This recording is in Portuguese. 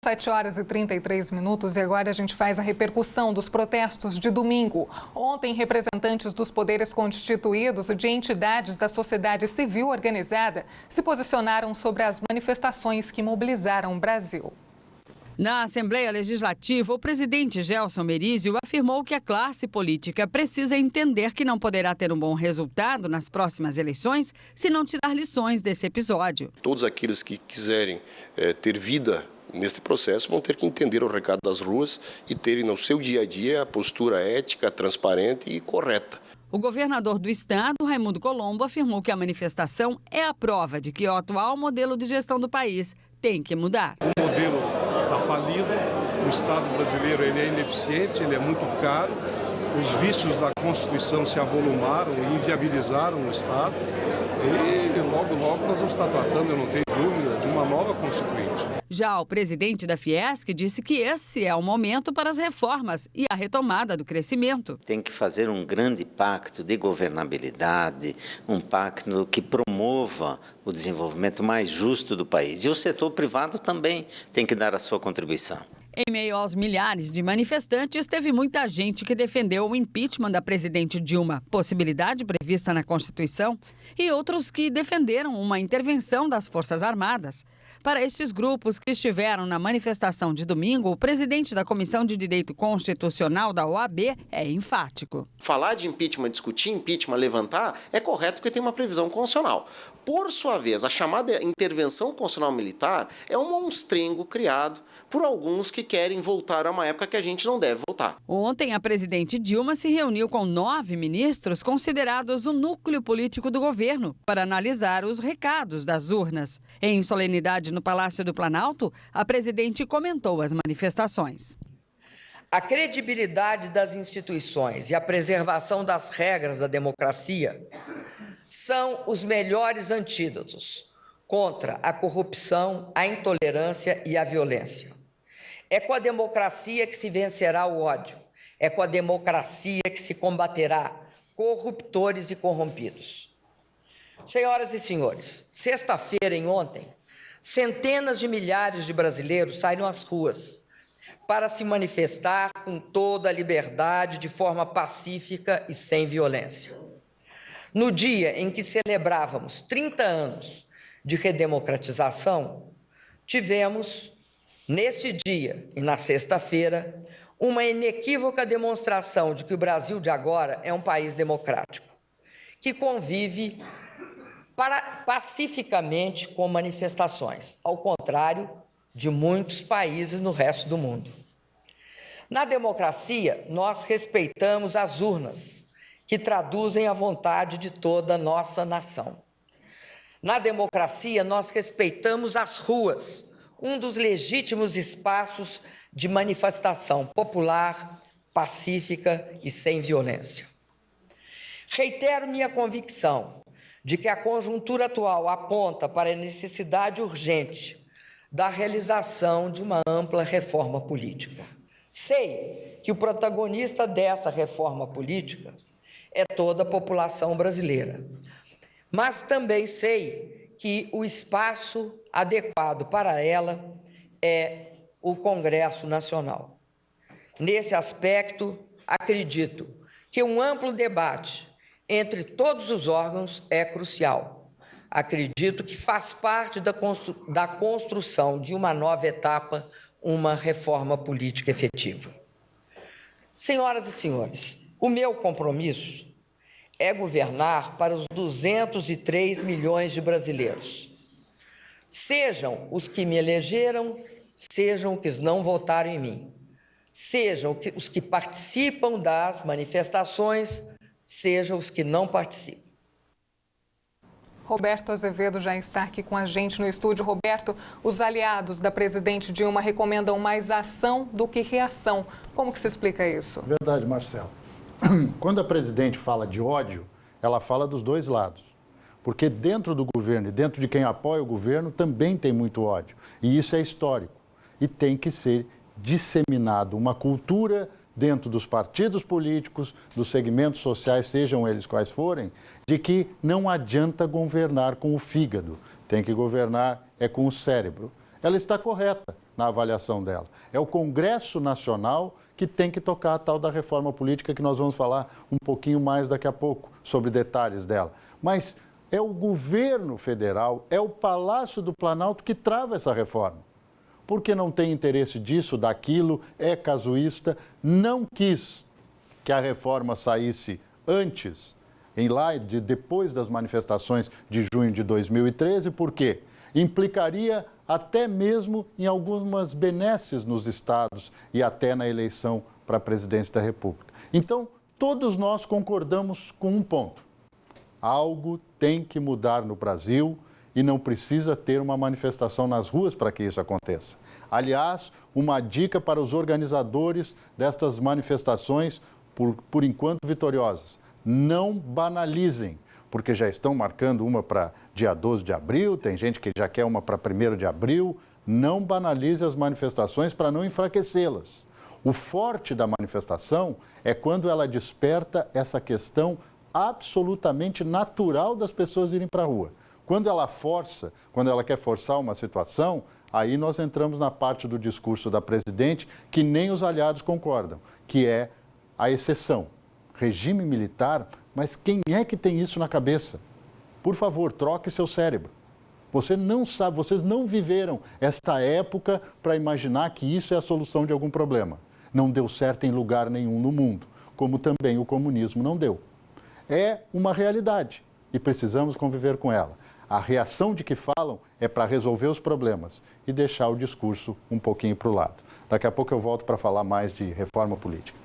7h33 e agora a gente faz a repercussão dos protestos de domingo. Ontem, representantes dos poderes constituídos e de entidades da sociedade civil organizada se posicionaram sobre as manifestações que mobilizaram o Brasil. Na Assembleia Legislativa, o presidente Gelson Merizio afirmou que a classe política precisa entender que não poderá ter um bom resultado nas próximas eleições se não tirar lições desse episódio. Todos aqueles que quiserem ter vida neste processo vão ter que entender o recado das ruas e terem no seu dia a dia a postura ética, transparente e correta. O governador do estado, Raimundo Colombo, afirmou que a manifestação é a prova de que o atual modelo de gestão do país tem que mudar. O modelo está falido, o Estado brasileiro ele é ineficiente, ele é muito caro, os vícios da Constituição se avolumaram e inviabilizaram o Estado e logo nós vamos estar tratando, eu não tenho dúvida, de uma nova Constituinte. Já o presidente da Fiesc disse que esse é o momento para as reformas e a retomada do crescimento. Tem que fazer um grande pacto de governabilidade, um pacto que promova o desenvolvimento mais justo do país. E o setor privado também tem que dar a sua contribuição. Em meio aos milhares de manifestantes, teve muita gente que defendeu o impeachment da presidente Dilma, possibilidade prevista na Constituição, e outros que defenderam uma intervenção das Forças Armadas. Para estes grupos que estiveram na manifestação de domingo, o presidente da Comissão de Direito Constitucional da OAB é enfático. Falar de impeachment, discutir impeachment, levantar, é correto porque tem uma previsão constitucional. Por sua vez, a chamada intervenção constitucional militar é um monstrengo criado por alguns que querem voltar a uma época que a gente não deve voltar. Ontem, a presidente Dilma se reuniu com 9 ministros considerados o núcleo político do governo para analisar os recados das urnas. Em solenidade no Palácio do Planalto, a presidente comentou as manifestações. A credibilidade das instituições e a preservação das regras da democracia são os melhores antídotos contra a corrupção, a intolerância e a violência. É com a democracia que se vencerá o ódio. É com a democracia que se combaterá corruptores e corrompidos. Senhoras e senhores, sexta-feira em ontem, centenas de milhares de brasileiros saíram às ruas para se manifestar com toda a liberdade, de forma pacífica e sem violência. No dia em que celebrávamos 30 anos de redemocratização, tivemos, nesse dia e na sexta-feira, uma inequívoca demonstração de que o Brasil de agora é um país democrático, que convive pacificamente com manifestações, ao contrário de muitos países no resto do mundo. Na democracia, nós respeitamos as urnas, que traduzem a vontade de toda a nossa nação. Na democracia, nós respeitamos as ruas, um dos legítimos espaços de manifestação popular, pacífica e sem violência. Reitero minha convicção de que a conjuntura atual aponta para a necessidade urgente da realização de uma ampla reforma política. Sei que o protagonista dessa reforma política é toda a população brasileira, mas também sei que o espaço adequado para ela é o Congresso Nacional. Nesse aspecto, acredito que um amplo debate entre todos os órgãos é crucial. Acredito que faz parte da construção de uma nova etapa, uma reforma política efetiva. Senhoras e senhores, o meu compromisso é governar para os 203 milhões de brasileiros. Sejam os que me elegeram, sejam os que não votaram em mim. Sejam os que participam das manifestações, sejam os que não participam. Roberto Azevedo já está aqui com a gente no estúdio. Roberto, os aliados da presidente Dilma recomendam mais ação do que reação. Como que se explica isso? Verdade, Marcelo. Quando a presidente fala de ódio, ela fala dos dois lados. Porque dentro do governo e dentro de quem apoia o governo também tem muito ódio. E isso é histórico. E tem que ser disseminado uma cultura dentro dos partidos políticos, dos segmentos sociais, sejam eles quais forem, de que não adianta governar com o fígado, tem que governar com o cérebro. Ela está correta. na avaliação dela. É o Congresso Nacional que tem que tocar a tal da reforma política, que nós vamos falar um pouquinho mais daqui a pouco, sobre detalhes dela. Mas é o governo federal, é o Palácio do Planalto que trava essa reforma. Porque não tem interesse disso, daquilo, é casuísta, não quis que a reforma saísse antes, depois das manifestações de junho de 2013, por quê? Implicaria até mesmo em algumas benesses nos estados e até na eleição para a presidência da República. Então, todos nós concordamos com um ponto. Algo tem que mudar no Brasil e não precisa ter uma manifestação nas ruas para que isso aconteça. Aliás, uma dica para os organizadores destas manifestações, por enquanto vitoriosas: não banalizem, porque já estão marcando uma para dia 12 de abril, tem gente que já quer uma para 1º de abril. Não banalize as manifestações para não enfraquecê-las. O forte da manifestação é quando ela desperta essa questão absolutamente natural das pessoas irem para a rua. Quando ela força, quando ela quer forçar uma situação, aí nós entramos na parte do discurso da presidente que nem os aliados concordam, que é a exceção. Regime militar, mas quem é que tem isso na cabeça? Por favor, troque seu cérebro. Você não sabe, vocês não viveram esta época para imaginar que isso é a solução de algum problema. Não deu certo em lugar nenhum no mundo, como também o comunismo não deu. É uma realidade e precisamos conviver com ela. A reação de que falam é para resolver os problemas e deixar o discurso um pouquinho para o lado. Daqui a pouco eu volto para falar mais de reforma política.